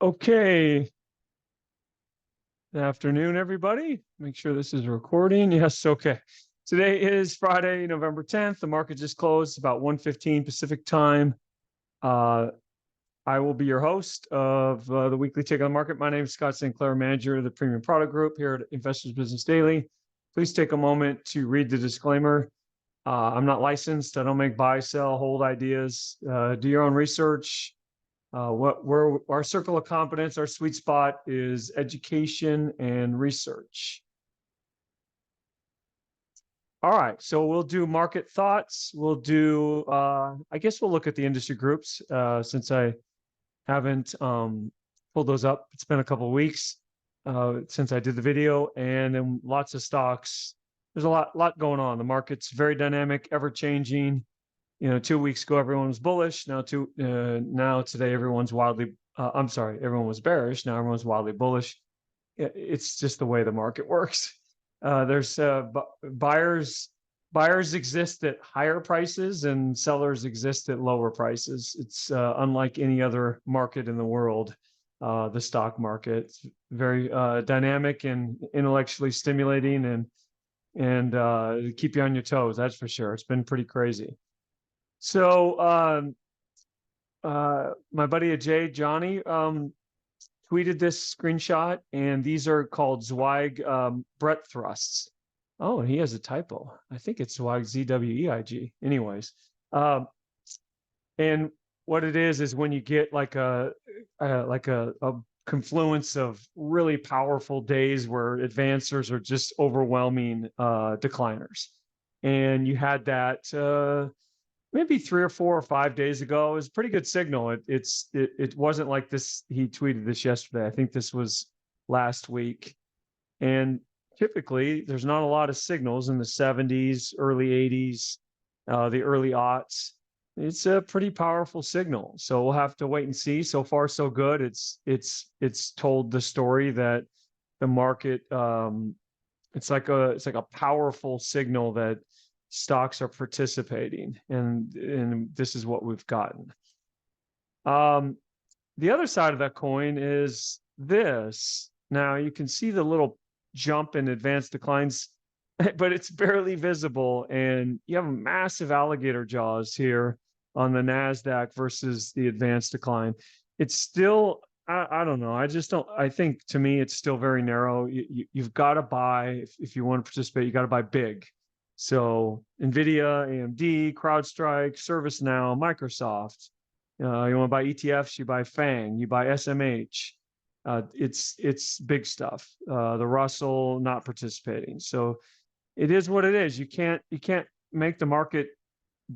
Okay. Good afternoon, everybody. Make sure this is recording. Yes, okay. Today is Friday, November 10th. The market just closed about 1:15 Pacific time. I will be your host of the weekly take on the market. My name is Scott St. Clair, manager of the Premium Product Group here at Investors Business Daily. Please take a moment to read the disclaimer. I'm not licensed. I don't make buy, sell, hold ideas. Do your own research. Where our circle of competence, our sweet spot is education and research. All right, so we'll do market thoughts. We'll do, I guess we'll look at the industry groups since I haven't pulled those up. It's been a couple of weeks since I did the video, and then lots of stocks. There's a lot going on. The market's very dynamic, ever changing. 2 weeks ago everyone was bullish. Now today everyone's wildly. Everyone was bearish. Now everyone's wildly bullish. It's just the way the market works. There's buyers exist at higher prices and sellers exist at lower prices. It's unlike any other market in the world. The stock market, it's very dynamic and intellectually stimulating and keep you on your toes. That's for sure. It's been pretty crazy. So my buddy Ajay, Johnny, tweeted this screenshot, and these are called Zweig breadth thrusts. Oh, and he has a typo. I think it's Zweig, ZWEIG. Anyways, and what it is when you get like a confluence of really powerful days where advancers are just overwhelming decliners. And you had that maybe 3 or 4 or 5 days ago. It was a pretty good signal. It wasn't like this. He tweeted this yesterday. I think this was last week. And typically there's not a lot of signals in the 70s, early 80s, the early aughts. It's a pretty powerful signal. So we'll have to wait and see. So far, so good. It's told the story that the market, it's like a powerful signal that stocks are participating, and this is what we've gotten. The other side of that coin is this. Now you can see the little jump in advanced declines, but it's barely visible, and you have massive alligator jaws here on the NASDAQ versus the advanced decline. It's still, I don't know. I just don't, I think to me, it's still very narrow. You've got to buy, if you want to participate, you got to buy big. So NVIDIA, AMD, CrowdStrike, ServiceNow, Microsoft. You want to buy ETFs, you buy FANG, you buy SMH. It's big stuff. The Russell not participating. So it is what it is. You can't make the market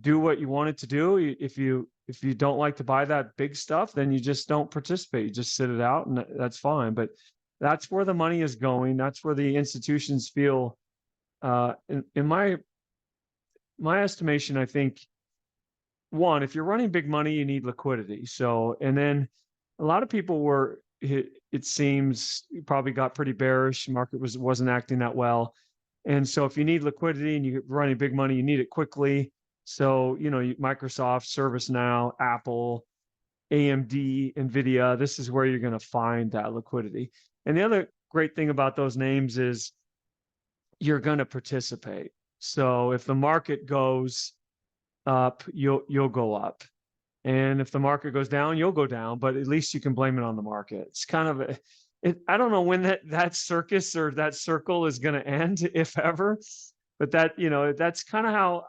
do what you want it to do. If you don't like to buy that big stuff, then you just don't participate. You just sit it out, and that's fine. But that's where the money is going. That's where the institutions feel. In my estimation, I think one, if you're running big money, you need liquidity. So, and then a lot of people were, it seems, probably got pretty bearish. Market wasn't acting that well. And so if you need liquidity and you're running big money, you need it quickly. So, Microsoft, ServiceNow, Apple, AMD, NVIDIA, this is where you're going to find that liquidity. And the other great thing about those names is you're going to participate. So if the market goes up, you'll go up. And if the market goes down, you'll go down, but at least you can blame it on the market. It's kind of I don't know when that circus or that circle is going to end, if ever, but that's kind of how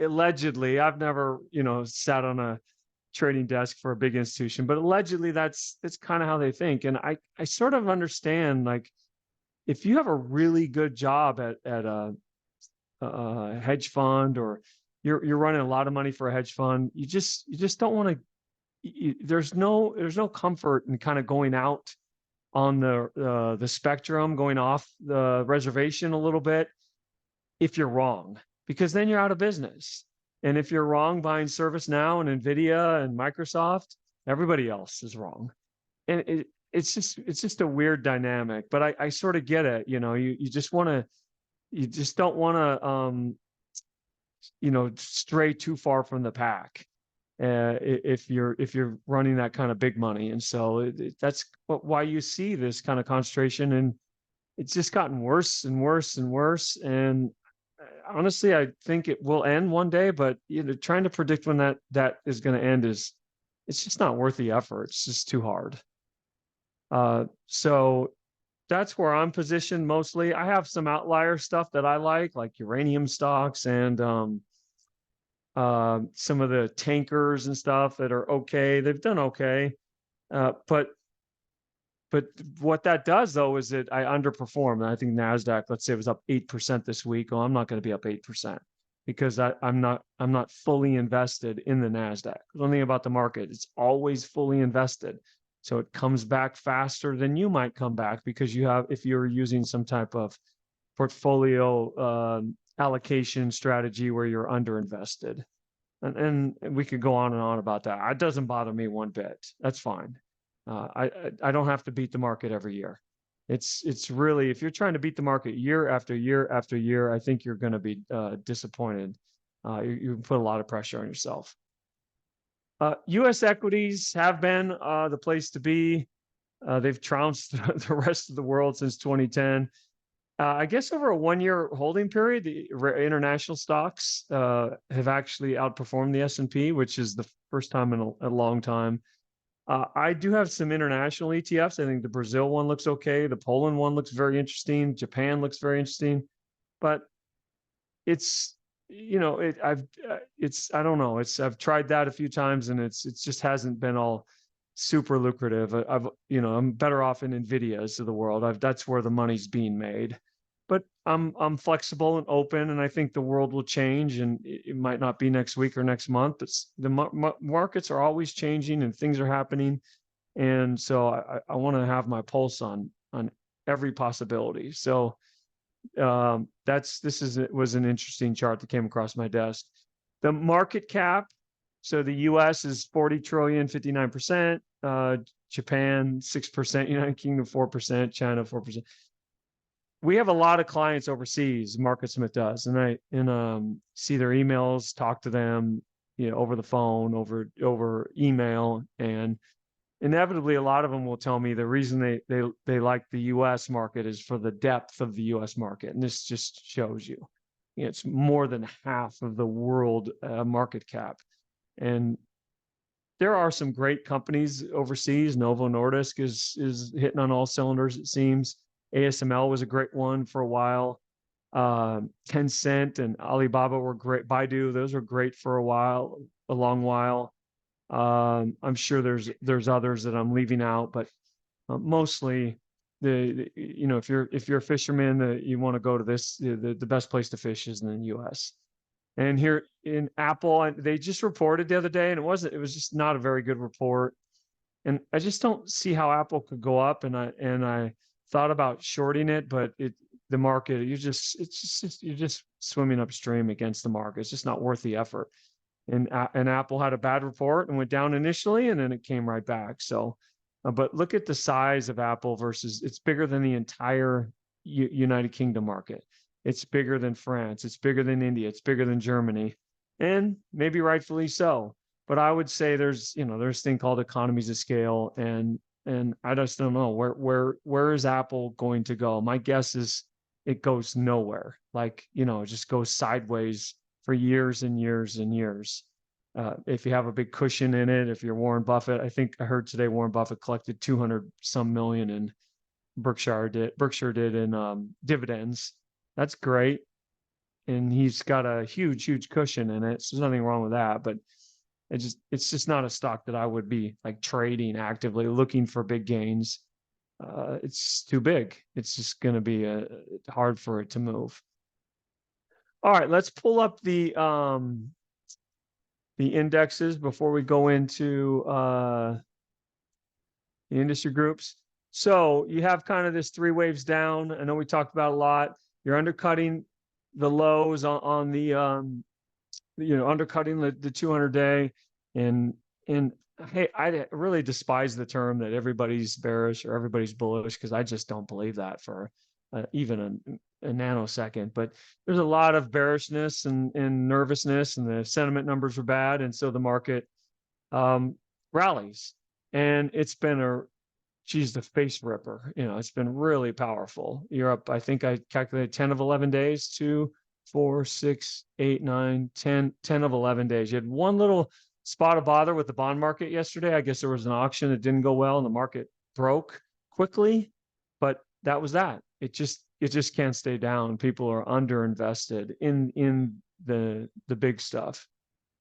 allegedly, I've never, sat on a trading desk for a big institution, but allegedly that's kind of how they think. And I sort of understand, like, if you have a really good job at a hedge fund, or you're running a lot of money for a hedge fund, you just don't want to. There's no comfort in kind of going out on the spectrum, going off the reservation a little bit if you're wrong, because then you're out of business. And if you're wrong buying ServiceNow and NVIDIA and Microsoft, everybody else is wrong. And it's just a weird dynamic, but I sort of get it. You just don't want to stray too far from the pack. if you're running that kind of big money. And so that's why you see this kind of concentration, and it's just gotten worse and worse and worse. And honestly, I think it will end one day, but trying to predict when that is going to end it's just not worth the effort. It's just too hard. So that's where I'm positioned mostly. I have some outlier stuff that I like uranium stocks and some of the tankers and stuff that are okay. They've done okay. But what that does though is that I underperform. I think NASDAQ, let's say it was up 8% this week. Oh, I'm not going to be up 8% because I'm not fully invested in the NASDAQ. One thing about the market, it's always fully invested. So it comes back faster than you might come back because if you're using some type of portfolio allocation strategy where you're underinvested. And we could go on and on about that. It doesn't bother me one bit. That's fine. I don't have to beat the market every year. It's really, if you're trying to beat the market year after year after year, I think you're going to be disappointed. You put a lot of pressure on yourself. U.S. equities have been the place to be. They've trounced the rest of the world since 2010. I guess over a 1-year holding period, the international stocks have actually outperformed the S&P, which is the first time in a long time. I do have some international ETFs. I think the Brazil one looks okay. The Poland one looks very interesting. Japan looks very interesting, but it's, I don't know. I've tried that a few times and it just hasn't been all super lucrative. I'm better off in NVIDIAs of the world. That's where the money's being made. But I'm flexible and open, and I think the world will change, and it might not be next week or next month, but the markets are always changing and things are happening, and so I want to have my pulse on every possibility. So was an interesting chart that came across my desk. The market cap. So the U.S. is 40 trillion, 59%. Japan 6%. United Kingdom 4%. China 4%. We have a lot of clients overseas. MarketSmith does, and I see their emails, talk to them, over the phone, over email, and inevitably a lot of them will tell me the reason they like the U.S. market is for the depth of the U.S. market, and this just shows you, it's more than half of the world market cap, and there are some great companies overseas. Novo Nordisk is hitting on all cylinders, it seems. ASML was a great one for a while. Tencent and Alibaba were great. Baidu, those were great for a long while. I'm sure there's others that I'm leaving out, but mostly if you're a fisherman, you want to go to this. The best place to fish is in the U.S. And here in Apple, they just reported the other day, and it was just not a very good report. And I just don't see how Apple could go up. And I thought about shorting it, but the market, you're just swimming upstream against the market. It's just not worth the effort. And Apple had a bad report and went down initially, and then it came right back. So, but look at the size of Apple versus, it's bigger than the entire United Kingdom market. It's bigger than France. It's bigger than India. It's bigger than Germany, and maybe rightfully so. But I would say there's a thing called economies of scale, and I just don't know where is Apple going to go. My guess is it goes nowhere. It just goes sideways for years and years and years. If you have a big cushion in it, if you're Warren Buffett, I think I heard today Warren Buffett collected 200 some million in Berkshire did in dividends. That's great. And he's got a huge cushion in it. So there's nothing wrong with that, but it's just not a stock that I would be trading actively looking for big gains. It's too big. It's just going to be hard for it to move. All right, let's pull up the indexes before we go into the industry groups. So you have kind of this 3 waves down. I know we talked about a lot. You're undercutting the lows on the undercutting the 200-day, and hey, I really despise the term that everybody's bearish or everybody's bullish, because I just don't believe that for even a nanosecond. But there's a lot of bearishness and nervousness, and the sentiment numbers are bad, and so the market rallies, and it's been the face ripper. It's been really powerful. You're up, I think I calculated 10 of 11 days, 2, 4, 6, 8, 9, 10, 10 of 11 days. You had one little spot of bother with the bond market yesterday. I guess there was an auction that didn't go well and the market broke quickly, but that was that. It just can't stay down. People are underinvested in the big stuff.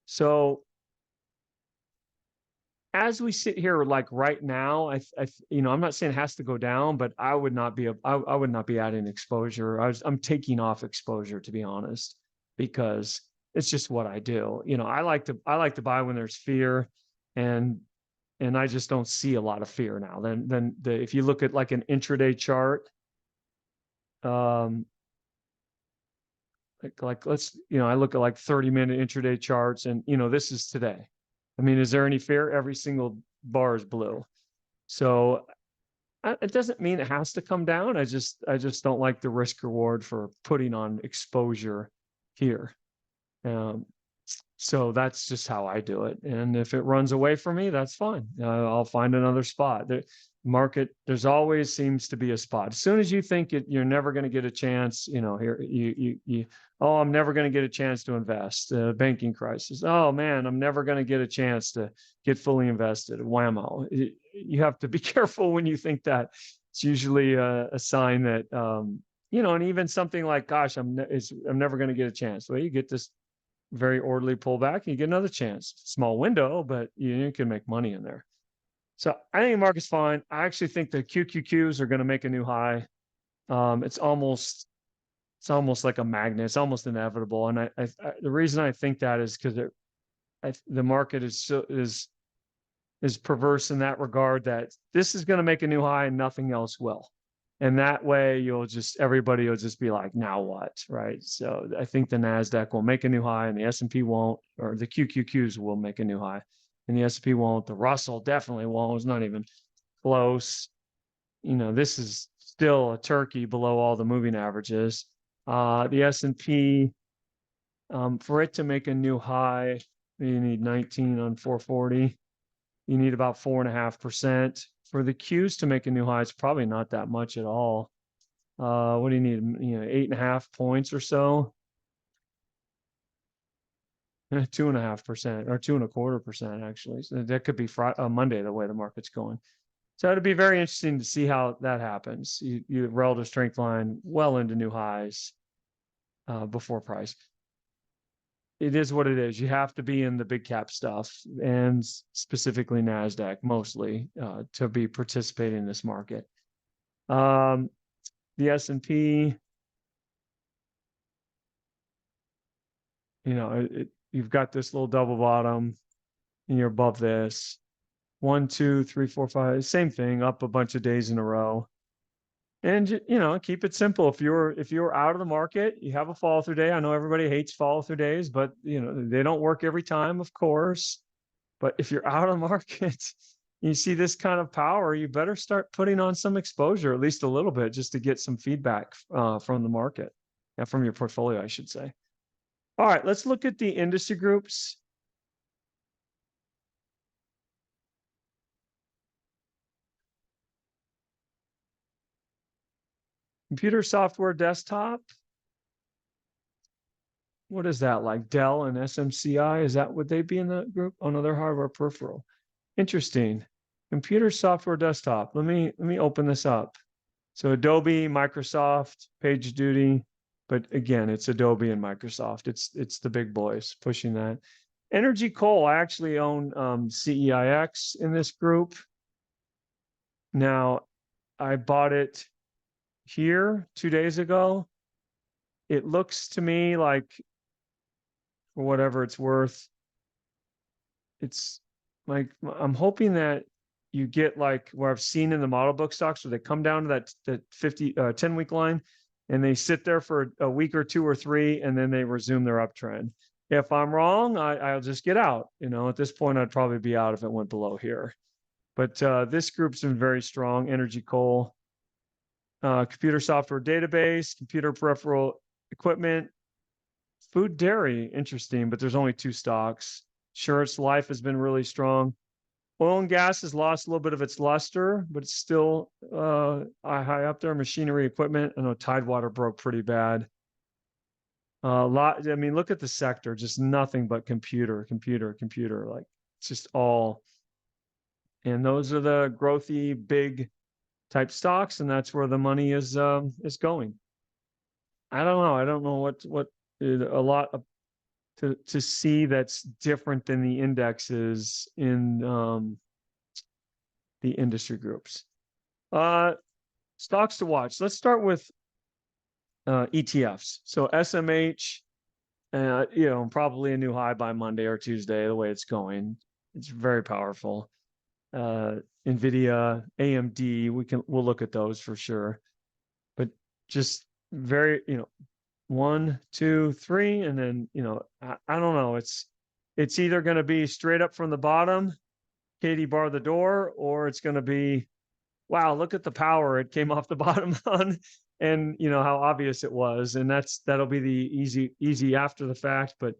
So as we sit here, like right now, I'm not saying it has to go down, but I would not be adding exposure. I'm taking off exposure, to be honest, because it's just what I do. I like to buy when there's fear, and I just don't see a lot of fear now. Then if you look at like an intraday chart, I look at like 30-minute intraday charts, and this is today. I mean, is there any fear? Every single bar is blue. So it doesn't mean it has to come down. I just don't like the risk reward for putting on exposure here. So that's just how I do it. And if it runs away from me, that's fine. I'll find another spot. The market, there's always seems to be a spot. As soon as you think you're never going to get a chance, here I'm never going to get a chance to invest. Banking crisis. Oh man, I'm never going to get a chance to get fully invested. Whammo. You have to be careful when you think that. It's usually a sign that, and even something like, gosh, I'm never going to get a chance. Well, you get this very orderly pullback and you get another chance. Small window, but you can make money in there. So I think the market's fine. I actually think the QQQs are going to make a new high. It's almost like a magnet. It's almost inevitable. And I the reason I think that is because the market is perverse in that regard, that this is going to make a new high and nothing else will. And that way everybody will just be like, now what, right? So I think the NASDAQ will make a new high and the S&P won't, or the QQQs will make a new high and the S&P won't. The Russell definitely won't. It's not even close. This is still a turkey below all the moving averages. The S&P, for it to make a new high, you need 19 on 440. You need about 4.5%. For the Qs to make a new high, it's probably not that much at all. What do you need? 8.5 points or so. 2.5% or 2.25% actually. So that could be Monday, the way the market's going. So it'd be very interesting to see how that happens. You relative strength line well into new highs before price. It is what it is. You have to be in the big cap stuff, and specifically NASDAQ mostly, to be participating in this market. The S&P, you've got this little double bottom and you're above this. 1, 2, 3, 4, 5, same thing, up a bunch of days in a row. And keep it simple. If you're out of the market, you have a follow through day. I know everybody hates follow through days, but they don't work every time, of course. But if you're out of the market, you see this kind of power, you better start putting on some exposure, at least a little bit, just to get some feedback from the market, from your portfolio, I should say. All right, let's look at the industry groups. Computer software desktop. What is that, like Dell and SMCI? Would they be in the group? Oh no, they're hardware peripheral. Interesting. Computer software desktop. Let me open this up. So Adobe, Microsoft, PagerDuty, but again, it's Adobe and Microsoft. It's the big boys pushing that. Energy Coal. I actually own CEIX in this group. Now, I bought it here 2 days ago. It looks to me like, for whatever it's worth, it's like, I'm hoping that you get like where I've seen in the model book stocks where they come down to that 10-week line and they sit there for a week or 2 or 3 and then they resume their uptrend. If I'm wrong, I'll just get out. At this point, I'd probably be out if it went below here. But this group's been very strong. Energy Coal, computer software database, computer peripheral equipment, food, dairy, interesting, but there's only 2 stocks. Sure, its life has been really strong. Oil and gas has lost a little bit of its luster, but it's still high up there. Machinery, equipment. I know Tidewater broke pretty bad. A lot. I mean, look at the sector. Just nothing but computer. Like it's just all. And those are the growthy, big type stocks, and that's where the money is going. I don't know. I don't know what a lot of, to see that's different than the indexes in the industry groups. Stocks to watch. Let's start with ETFs. So SMH, probably a new high by Monday or Tuesday, the way it's going. It's very powerful. NVIDIA, AMD, we'll look at those for sure. But just very, 1, 2, 3, and then, I don't know. It's either going to be straight up from the bottom, Katie bar the door, or it's going to be, wow, look at the power it came off the bottom on, and how obvious it was. And that'll be the easy after the fact. But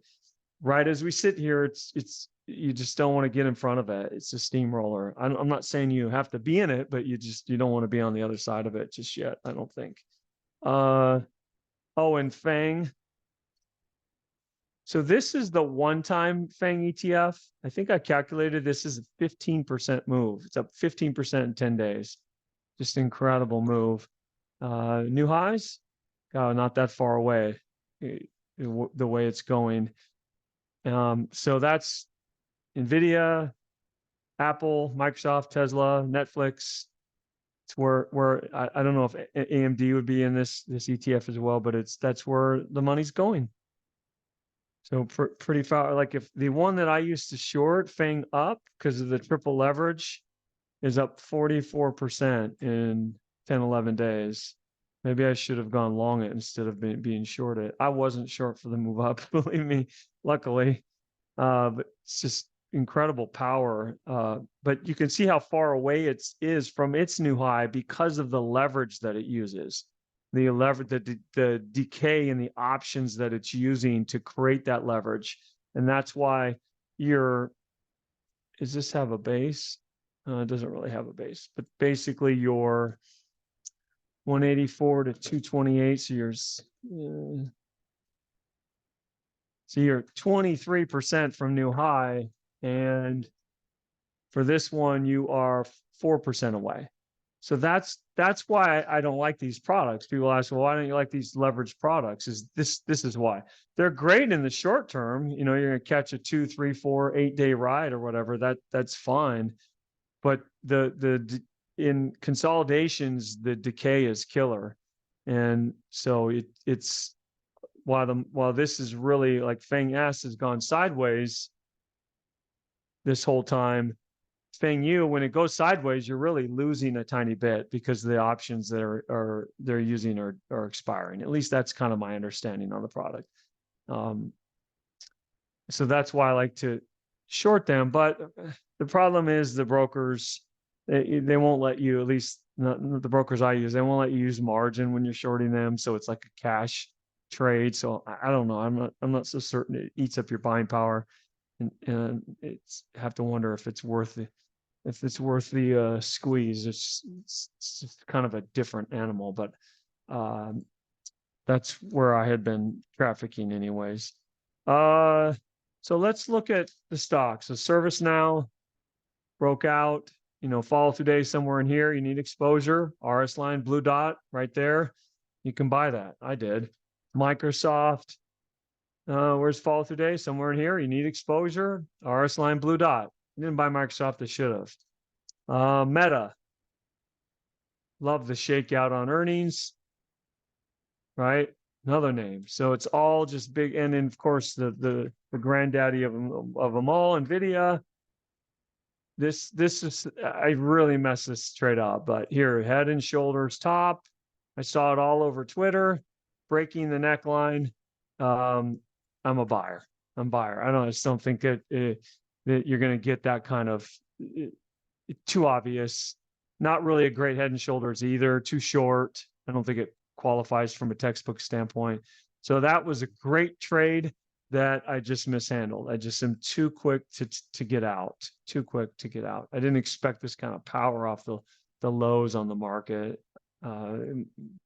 right as we sit here, it's you just don't want to get in front of it. It's a steamroller. I'm not saying you have to be in it, but you don't want to be on the other side of it just yet, I don't think. And FANG. So this is the one-time FANG ETF. I think I calculated this is a 15% move. It's up 15% in 10 days. Just incredible move. New highs? Not that far away, the way it's going. So that's NVIDIA, Apple, Microsoft, Tesla, Netflix. It's where I don't know if AMD would be in this ETF as well, but that's where the money's going. So pretty far. Like if the one that I used to short, FANG up, because of the triple leverage, is up 44% in 10, 11 days. Maybe I should have gone long it instead of being short it. I wasn't short for the move up, believe me, luckily. But it's just incredible power. But you can see how far away it is from its new high because of the leverage that it uses. The decay in the options that it's using to create that leverage. And that's why does this have a base? It doesn't really have a base, but basically your 184 to 228. So you're 23% from new high. And for this one, you are 4% away. So that's why I don't like these products. People ask, well, why don't you like these leveraged products? This is why. They're great in the short term. You're going to catch a 2, 3, 4, 8 day ride or whatever. That's fine. But in consolidations, the decay is killer. And so it's while this is really like FANG S has gone sideways this whole time, FANG U, when it goes sideways, you're really losing a tiny bit because the options that they're using are expiring. At least that's kind of my understanding on the product. So that's why I like to short them. But the problem is the brokers, they won't let you, at least not the brokers I use, they won't let you use margin when you're shorting them. So it's like a cash trade. So I don't know. I'm not so certain it eats up your buying power, and it's have to wonder if it's worth the squeeze. It's just kind of a different animal, but that's where I had been trafficking anyways. So let's look at the stocks. So ServiceNow broke out, follow today somewhere in here. You need exposure. RS line, blue dot right there. You can buy that. I did. Microsoft, where's follow today? Somewhere in here. You need exposure. RS line, blue dot. You didn't buy Microsoft. I should have. Meta. Love the shakeout on earnings. Right? Another name. So it's all just big. And then, of course, the granddaddy of them all, NVIDIA. This is, I really messed this trade up, but here, head and shoulders top. I saw it all over Twitter, breaking the neckline. I'm a buyer. I just don't think that you're going to get that kind of too obvious. Not really a great head and shoulders either. Too short. I don't think it qualifies from a textbook standpoint. So that was a great trade. that I just mishandled. I just am too quick to get out, too quick to get out. I didn't expect this kind of power off the lows on the market.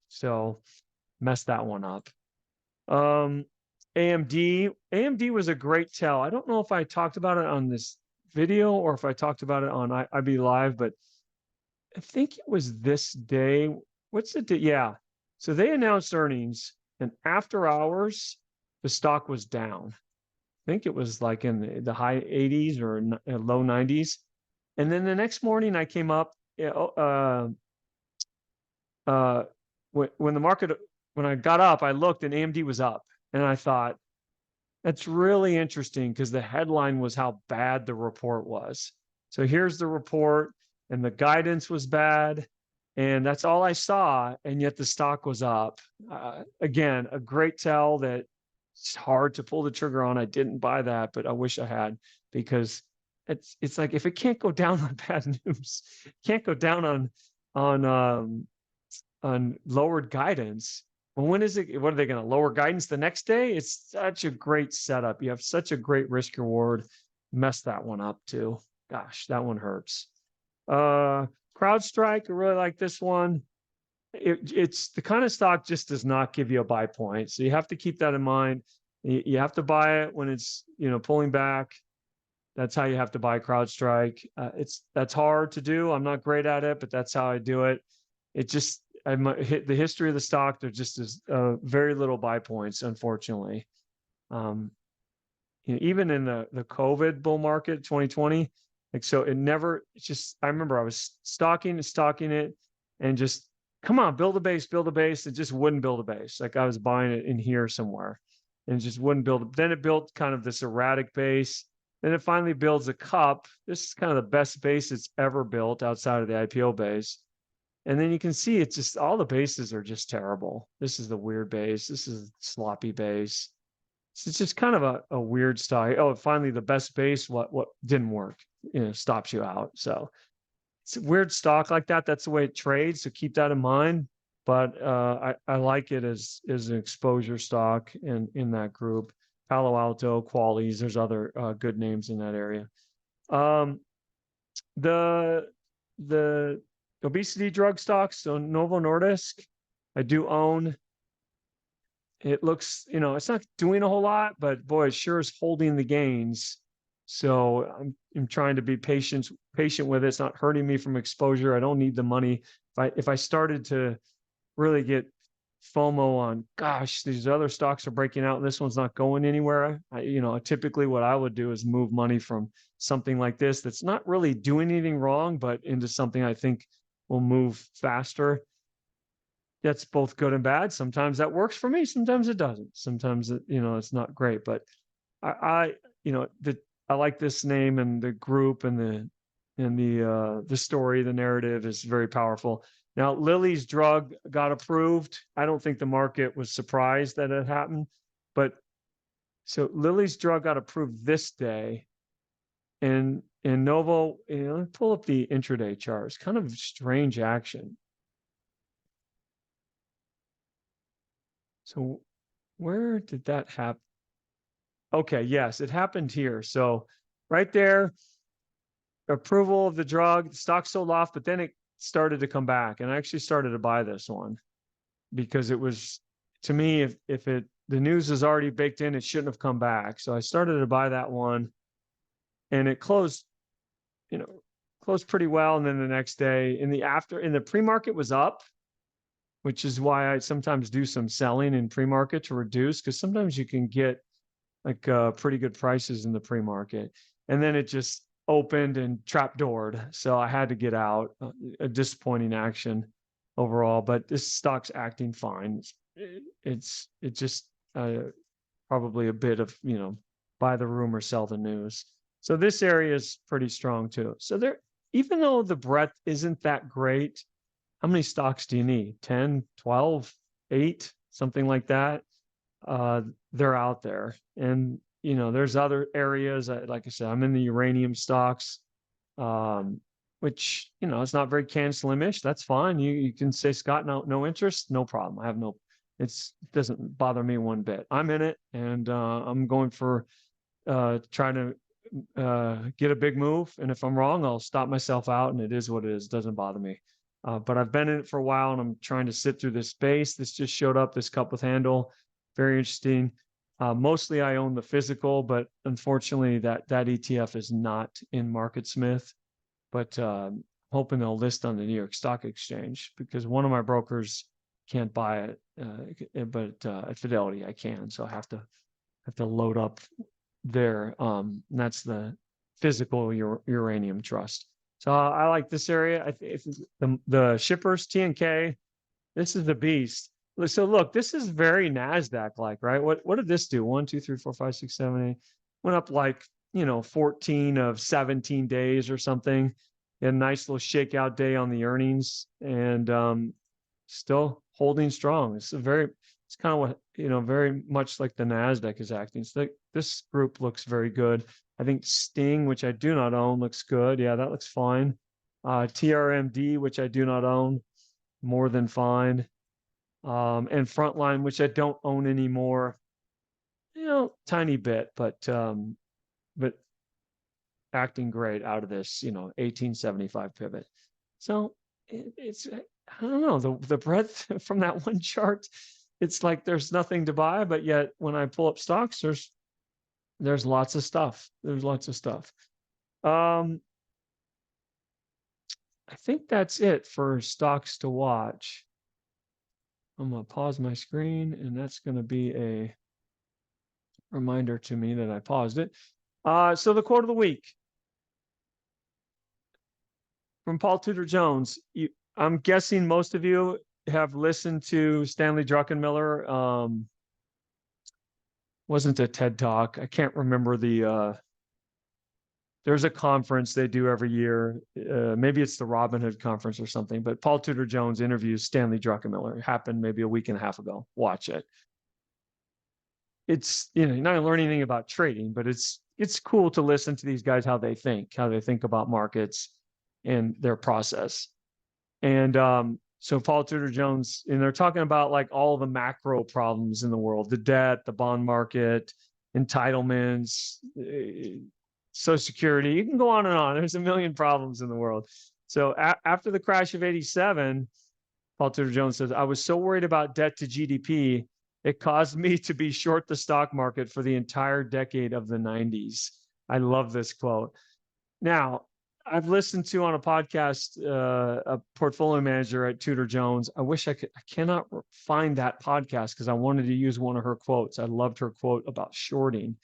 So messed that one up. AMD was a great tell. I don't know if I talked about it on this video or if I talked about it on IB Live, but I think it was this day. What's the day? Yeah. So they announced earnings, and after hours, the stock was down. I think it was like in the high 80s or low 90s. And then the next morning I came up, when the market, when I got up, I looked and AMD was up. And I thought, that's really interesting because the headline was how bad the report was. So here's the report, and the guidance was bad. And that's all I saw. And yet the stock was up. Again, a great tell that it's hard to pull the trigger on. I didn't buy that, but I wish I had, because it's like, if it can't go down on bad news, can't go down on lowered guidance. Well, when is it? What are they going to lower guidance the next day? It's such a great setup. You have such a great risk reward. Mess that one up too. Gosh, that one hurts. CrowdStrike, I really like this one. It's the kind of stock just does not give you a buy point. So you have to keep that in mind. You have to buy it when it's, pulling back. That's how you have to buy CrowdStrike. That's hard to do. I'm not great at it, but that's how I do it. It just, the history of the stock, there just is very little buy points, unfortunately. Even in the COVID bull market, 2020, so it's just, I remember I was stalking it and just, come on, build a base. It just wouldn't build a base. Like I was buying it in here somewhere and it just wouldn't build. Then it built kind of this erratic base. Then it finally builds a cup. This is kind of the best base it's ever built outside of the IPO base. And then you can see it's just, all the bases are just terrible. This is the weird base. This is sloppy base. So it's just kind of a weird style. Oh, finally the best base, what didn't work, stops you out. So it's a weird stock like that. That's the way it trades. So keep that in mind. But I like it as an exposure stock in that group. Palo Alto, Qualies, there's other good names in that area. The obesity drug stocks, so Novo Nordisk, I do own. It looks, it's not doing a whole lot, but boy, it sure is holding the gains. So I'm trying to be patient with it. It's not hurting me from exposure. I don't need the money. If I started to really get FOMO on, gosh, these other stocks are breaking out and this one's not going anywhere, typically what I would do is move money from something like this that's not really doing anything wrong, but into something I think will move faster. That's both good and bad. Sometimes that works for me. Sometimes it doesn't. Sometimes it's not great. But I like this name and the group and the story, the narrative is very powerful. Now, Lilly's drug got approved. I don't think the market was surprised that it happened, but so Lilly's drug got approved this day, and Novo. Pull up the intraday chart. It's kind of strange action. So where did that happen? Okay, yes, it happened here. So right there, approval of the drug, the stock sold off, but then it started to come back. And I actually started to buy this one because it was, to me, if the news is already baked in, it shouldn't have come back. So I started to buy that one, and it closed pretty well. And then the next day in the pre-market was up, which is why I sometimes do some selling in pre-market to reduce, because sometimes you can get like pretty good prices in the pre-market. And then it just opened and trapdoored. So I had to get out. A disappointing action overall, but this stock's acting fine. It's just probably a bit of, buy the rumor, sell the news. So this area is pretty strong too. So even though the breadth isn't that great, how many stocks do you need? 10, 12, 8, something like that. They're out there. And, there's other areas, like I said, I'm in the uranium stocks, which, it's not very CAN SLIM-ish. That's fine. You can say, Scott, no interest, no problem. I have no It doesn't bother me one bit. I'm in it, and I'm going for trying to get a big move. And if I'm wrong, I'll stop myself out, and it is what it is. It doesn't bother me. But I've been in it for a while, and I'm trying to sit through this space. This just showed up, this cup with handle. Very interesting. Mostly I own the physical, but unfortunately that ETF is not in MarketSmith. But hoping they'll list on the New York Stock Exchange, because one of my brokers can't buy it, but at Fidelity I can. So I have to load up there. And that's the physical uranium trust. So I like this area. The shippers, TNK, this is the beast. So look, this is very NASDAQ-like, right? What did this do? 1, 2, 3, 4, 5, 6, 7, 8. Went up like, 14 of 17 days or something. A nice little shakeout day on the earnings, and still holding strong. It's kind of what, very much like the NASDAQ is acting. So this group looks very good. I think Sting, which I do not own, looks good. Yeah, that looks fine. TRMD, which I do not own, more than fine. And Frontline, which I don't own anymore, tiny bit, but acting great out of this, 1875 pivot. So it's, I don't know, the breadth from that one chart, it's like there's nothing to buy, but yet when I pull up stocks, there's lots of stuff. There's lots of stuff. I think that's it for stocks to watch. I'm going to pause my screen, and that's going to be a reminder to me that I paused it. So the quote of the week from Paul Tudor Jones. I'm guessing most of you have listened to Stanley Druckenmiller. Wasn't a TED Talk. I can't remember there's a conference they do every year. Maybe it's the Robin Hood conference or something, but Paul Tudor Jones interviews Stanley Druckenmiller. It happened maybe a week and a half ago. Watch it. It's, you're not gonna learn anything about trading, but it's cool to listen to these guys, how they think about markets and their process. And so Paul Tudor Jones, and they're talking about like all the macro problems in the world, the debt, the bond market, entitlements, Social Security. You can go on and on. There's a million problems in the world. So after the crash of 87, Paul Tudor Jones says, I was so worried about debt to GDP, it caused me to be short the stock market for the entire decade of the 90s. I love this quote. Now, I've listened to on a podcast a portfolio manager at Tudor Jones. I wish I could. I cannot find that podcast because I wanted to use one of her quotes. I loved her quote about shorting,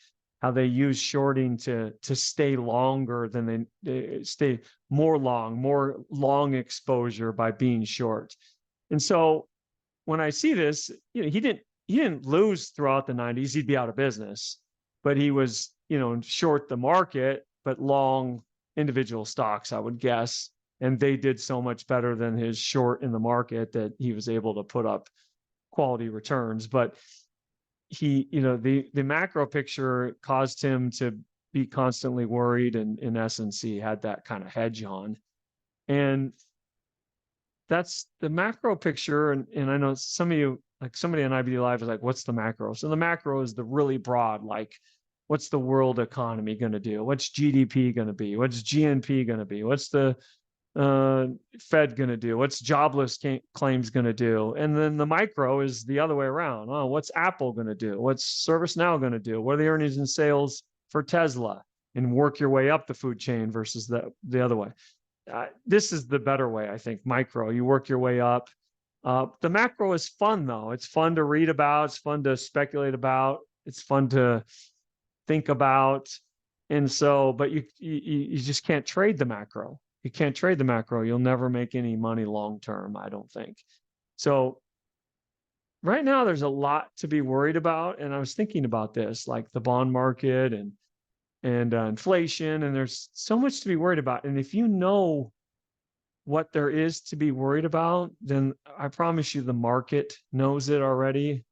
how they use shorting to stay longer than they stay more long exposure by being short. And so when I see this, he didn't lose throughout the 90s. He'd be out of business, but he was, short the market, but long individual stocks, I would guess. And they did so much better than his short in the market that he was able to put up quality returns. But he, the macro picture caused him to be constantly worried. And in essence, he had that kind of hedge on. And that's the macro picture. And I know some of you, like somebody on IBD Live is like, what's the macro? So the macro is the really broad, like, what's the world economy going to do? What's GDP going to be? What's GNP going to be? What's the Fed going to do? What's jobless claims going to do? And then the micro is the other way around. Oh, what's Apple going to do? What's ServiceNow going to do? What are the earnings and sales for Tesla? And work your way up the food chain versus the other way. This is the better way, I think. Micro, you work your way up. The macro is fun, though. It's fun to read about. It's fun to speculate about. It's fun to think about. And so, but you just can't trade the macro. You can't trade the macro. You'll never make any money long term, I don't think. So right now, there's a lot to be worried about. And I was thinking about this, like the bond market and inflation, and there's so much to be worried about. And if you know what there is to be worried about, then I promise you the market knows it already.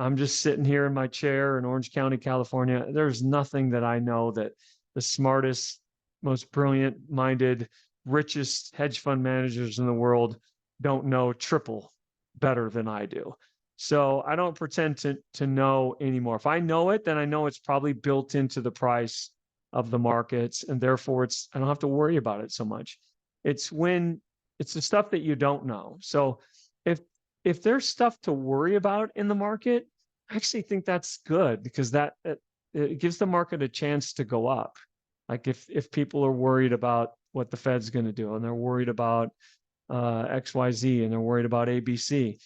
I'm just sitting here in my chair in Orange County, California. There's nothing that I know that the smartest, most brilliant-minded, richest hedge fund managers in the world don't know triple better than I do. So I don't pretend to know anymore. If I know it, then I know it's probably built into the price of the markets, and therefore I don't have to worry about it so much. It's when it's the stuff that you don't know. So if if there's stuff to worry about in the market, I actually think that's good because it gives the market a chance to go up. Like if people are worried about what the Fed's going to do and they're worried about XYZ and they're worried about ABC.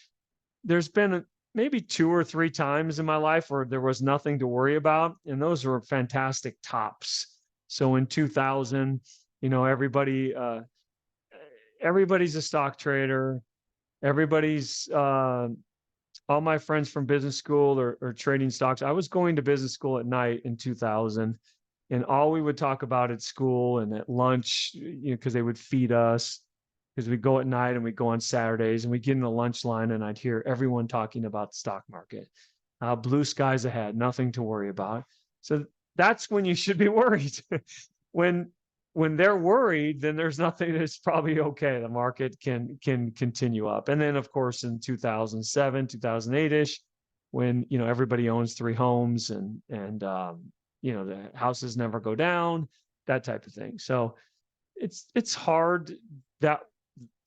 There's been maybe 2 or 3 times in my life where there was nothing to worry about, and those were fantastic tops. So in 2000, everybody's a stock trader. Everybody's all my friends from business school are trading stocks. I was going to business school at night in 2000, and all we would talk about at school and at lunch, because they would feed us, because we'd go at night and we'd go on Saturdays and we'd get in the lunch line and I'd hear everyone talking about the stock market. Blue skies ahead, nothing to worry about. So that's when you should be worried. when when they're worried, then there's nothing that's probably okay. The market can continue up. And then of course in 2007, 2008-ish, when everybody owns 3 homes and the houses never go down, that type of thing. So it's hard that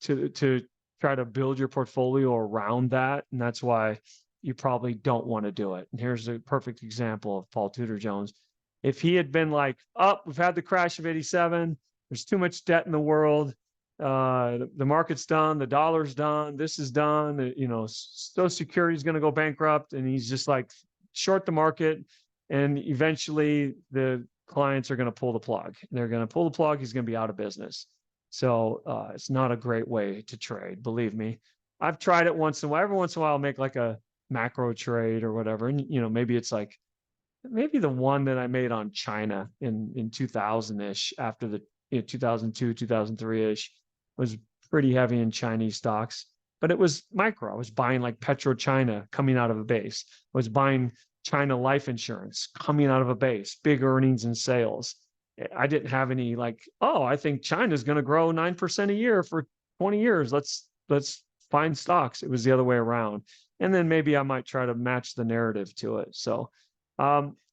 to try to build your portfolio around that, and that's why you probably don't want to do it. And here's a perfect example of Paul Tudor Jones. If he had been like, "Oh, we've had the crash of '87. There's too much debt in the world. The market's done. The dollar's done. This is done. Social Security is going to go bankrupt," and he's just like short the market, and eventually the clients are going to pull the plug. They're going to pull the plug. He's going to be out of business. So it's not a great way to trade, believe me. I've tried it once in a while. Every once in a while, I'll make like a macro trade or whatever. And, maybe it's like, maybe the one that I made on China in 2000-ish, after the 2002, 2003-ish, was pretty heavy in Chinese stocks. But it was micro. I was buying like PetroChina coming out of a base. I was buying China life insurance coming out of a base, big earnings and sales. I didn't have any like, oh, I think China's going to grow 9% a year for 20 years. Let's find stocks. It was the other way around. And then maybe I might try to match the narrative to it. So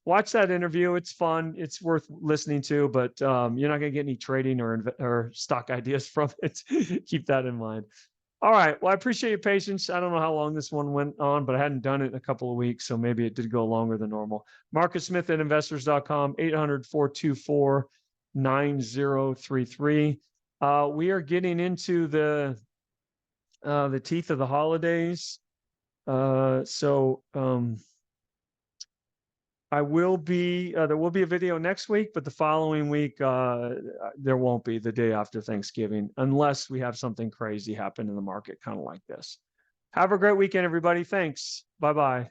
watch that interview. It's fun. It's worth listening to, but you're not going to get any trading or stock ideas from it. Keep that in mind. All right. Well, I appreciate your patience. I don't know how long this one went on, but I hadn't done it in a couple of weeks, so maybe it did go longer than normal. Marcus Smith at investors.com, 800-424-9033. We are getting into the teeth of the holidays. I will be, there will be a video next week, but the following week, there won't be, the day after Thanksgiving, unless we have something crazy happen in the market, kind of like this. Have a great weekend, everybody. Thanks. Bye-bye.